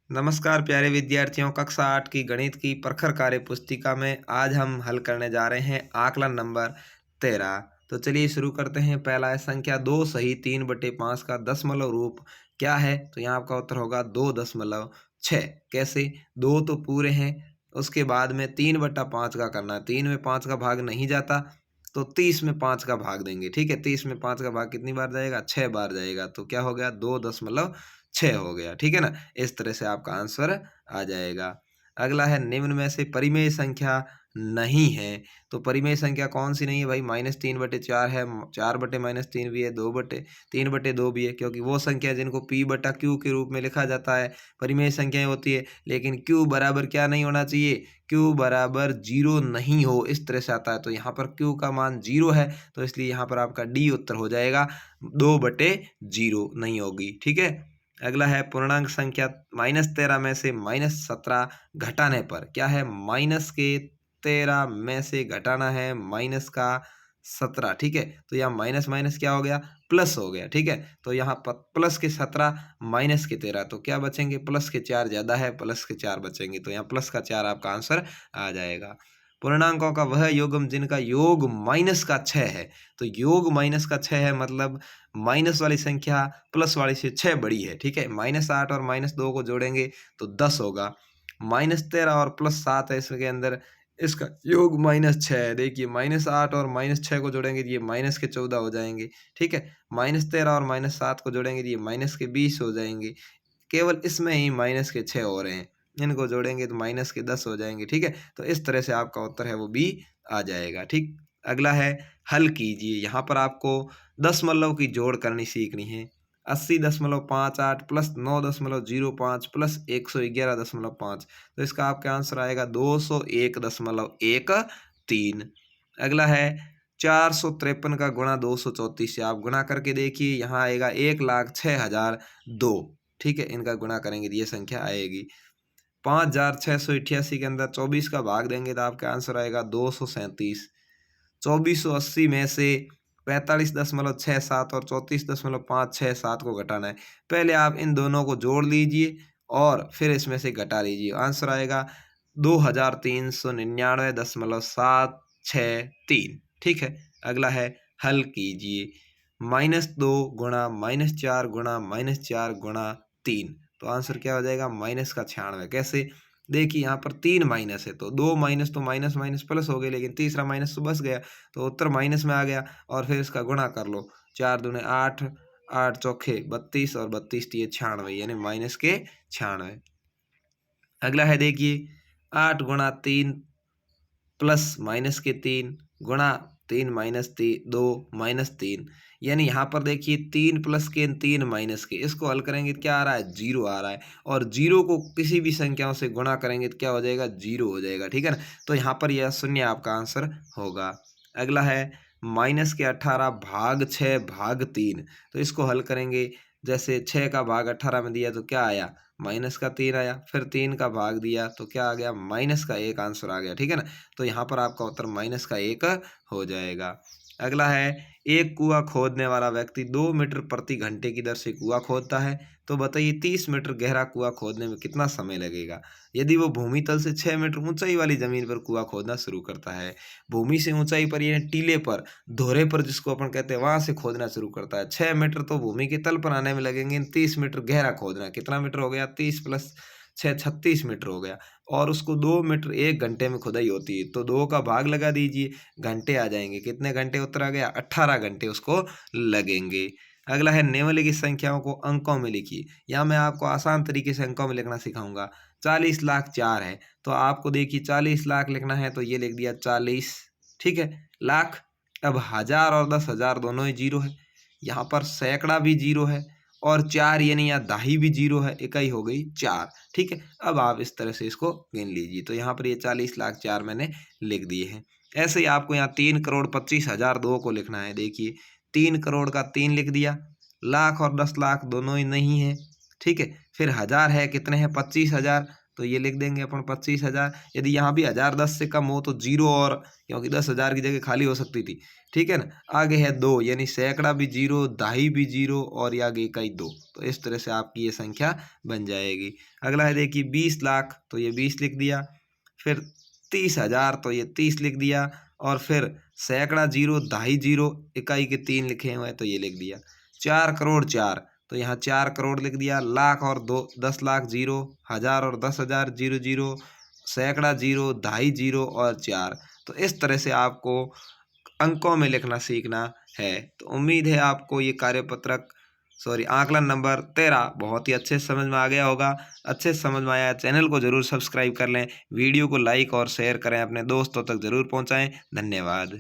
नमस्कार प्यारे विद्यार्थियों, कक्षा 8 की गणित की प्रखर कार्य पुस्तिका में आज हम हल करने जा रहे हैं आकलन नंबर 13। तो चलिए शुरू करते हैं। पहला है संख्या 2 सही 3/5 का दशमलव रूप क्या है? तो यहाँ आपका उत्तर होगा 2.6। कैसे? 2 तो पूरे हैं, उसके बाद में 3/5 का करना है। 3 में 5 का भाग नहीं जाता तो 30 में 5 का भाग देंगे। ठीक है, 30 में 5 का भाग कितनी बार जाएगा? 6 बार जाएगा। तो क्या हो गया? 2.6 हो गया। ठीक है ना, इस तरह से आपका आंसर आ जाएगा। अगला है निम्न में से परिमेय संख्या नहीं है। तो परिमेय संख्या कौन सी नहीं है भाई? -3/4 है, 4/-3 भी है, 3/2 भी है, क्योंकि वो संख्या जिनको p/q के रूप में लिखा जाता है परिमेय संख्याएं होती है। लेकिन q बराबर क्या नहीं होना चाहिए? q बराबर 0 नहीं हो, इस तरह से आता है। तो यहाँ पर q का मान 0 है, तो इसलिए यहाँ पर आपका डी उत्तर हो जाएगा, 2/0 नहीं होगी। ठीक है। अगला है पूर्णांक संख्या -13 में से -17 घटाने पर क्या है? -13 में से घटाना है -17। ठीक है, तो यहाँ माइनस माइनस क्या हो गया? प्लस हो गया। ठीक है, तो यहाँ प्लस के 17 माइनस के 13, तो क्या बचेंगे? प्लस के 4 ज़्यादा है, प्लस के 4 बचेंगे, तो यहाँ प्लस का 4 आपका आंसर आ जाएगा। पूर्णांकों का वह योगम जिनका योग -6 है। तो योग -6 है मतलब माइनस वाली संख्या प्लस वाली से 6 बड़ी है। ठीक है, -8 और -2 को जोड़ेंगे तो 10 होगा। -13 और +7 है इसके अंदर, इसका योग -6 है। देखिए -8 और -6 को जोड़ेंगे तो ये -14 हो जाएंगे। ठीक है, -13 और -7 को जोड़ेंगे तो ये -20 हो जाएंगे। केवल इसमें ही -6 हो रहे हैं, इनको जोड़ेंगे तो -10 हो जाएंगे। ठीक है, तो इस तरह से आपका उत्तर है वो बी आ जाएगा। ठीक, अगला है हल कीजिए। यहाँ पर आपको दशमलव की जोड़ करनी सीखनी है। 80.58 प्लस 9.05 प्लस 111.5, तो इसका आपका आंसर आएगा 201.13। अगला है 453 का गुणा 234 से आप गुणा करके देखिए, यहाँ आएगा 1,06,002। ठीक है, इनका गुणा करेंगे तो ये संख्या आएगी। 5,688 के अंदर 24 का भाग देंगे तो आपका आंसर आएगा 237। 2480 में से 45.67 और 34.567 को घटाना है। पहले आप इन दोनों को जोड़ लीजिए और फिर इसमें से घटा लीजिए, आंसर आएगा 2399.763। ठीक है, अगला है हल कीजिए। -2 गुणा -4 गुणा -4 गुणा 3, तो आंसर क्या हो जाएगा? -96। कैसे? देखिए यहाँ पर 3 माइनस है, तो 2 माइनस तो माइनस माइनस प्लस हो गए, लेकिन तीसरा माइनस तो बच गया, तो उत्तर माइनस में आ गया। और फिर इसका गुणा कर लो, 4 दूने 8, 8 चौके 32 और 32 तिये 96, यानी -96। अगला है देखिए 8 गुणा 3 प्लस -3 गुणा 3 -2 -3, यानी यहाँ पर देखिए 3 प्लस के 3 माइनस के, इसको हल करेंगे तो क्या आ रहा है? 0 आ रहा है। और 0 को किसी भी संख्याओं से गुणा करेंगे तो क्या हो जाएगा? 0 हो जाएगा। ठीक है ना, तो यहाँ पर यह शून्य आपका आंसर होगा। अगला है -18 भाग 6 भाग 3, तो इसको हल करेंगे। जैसे 6 का भाग 18 में दिया तो क्या आया? -3 आया। फिर 3 का भाग दिया तो क्या आ गया? -1 आंसर आ गया। ठीक है ना, तो यहाँ पर आपका उत्तर -1 हो जाएगा। अगला है एक कुआं खोदने वाला व्यक्ति 2 मीटर प्रति घंटे की दर से कुआं खोदता है, तो बताइए 30 मीटर गहरा कुआं खोदने में कितना समय लगेगा? यदि वो भूमि तल से 6 मीटर ऊंचाई वाली जमीन पर कुआं खोदना शुरू करता है, भूमि से ऊंचाई पर यानी टीले पर, दोहरे पर जिसको अपन कहते हैं, वहां से खोदना शुरू करता है। 6 मीटर तो भूमि के तल पर आने में लगेंगे, 30 मीटर गहरा खोदना, कितना मीटर हो गया? 30 प्लस 6 36 मीटर हो गया। और उसको 2 मीटर 1 घंटे में खुदाई होती है, तो 2 का भाग लगा दीजिए, घंटे आ जाएंगे। कितने घंटे उत्तर आ गया? 18 घंटे उसको लगेंगे। अगला है निम्नलिखित संख्याओं को अंकों में लिखिए। यहाँ मैं आपको आसान तरीके से अंकों में लिखना सिखाऊंगा। 40 लाख 4 है, तो आपको देखिए 40 लाख लिखना है, तो ये लिख दिया 40। ठीक है, लाख। अब 1000 और 10,000 दोनों ही 0 है, यहाँ पर सैकड़ा भी 0 है, और 4 यानी यहाँ दाही भी 0 है, इकाई हो गई 4। ठीक है, अब आप इस तरह से इसको गिन लीजिए, तो यहाँ पर ये 40 लाख 4 मैंने लिख दिए हैं। ऐसे ही आपको यहाँ 3,25,002 को लिखना है। देखिए 3 करोड़ का 3 लिख दिया, लाख और 10 लाख दोनों ही नहीं है। ठीक है, फिर 1000 है, कितने हैं? 25,000, तो ये लिख देंगे अपन 25,000। यदि यहाँ भी 1010 से कम हो तो 0 और, क्योंकि 10,000 की जगह खाली हो सकती थी, ठीक है ना। आगे है 2, यानी सैकड़ा भी 0, दहाई भी 0 और ये आगे इकाई 2। तो इस तरह से आपकी ये संख्या बन जाएगी। अगला है देखिए 20 लाख, तो ये 20 लिख दिया। फिर 30,000, तो ये 30 लिख दिया। और फिर सैकड़ा 0, दहाई 0, इकाई के 3 लिखे हुए हैं, तो ये लिख दिया। 4 करोड़ 4, तो यहाँ 4 करोड़ लिख दिया। लाख और 10 लाख 0, हज़ार और 10,000 0 0, सैकड़ा 0, दहाई 0 और 4। तो इस तरह से आपको अंकों में लिखना सीखना है। तो उम्मीद है आपको ये कार्यपत्रक आकलन नंबर 13 बहुत ही अच्छे से समझ में आ गया होगा। अच्छे से समझ में आया, चैनल को ज़रूर सब्सक्राइब कर लें, वीडियो को लाइक और शेयर करें, अपने दोस्तों तक ज़रूर पहुंचाएं। धन्यवाद।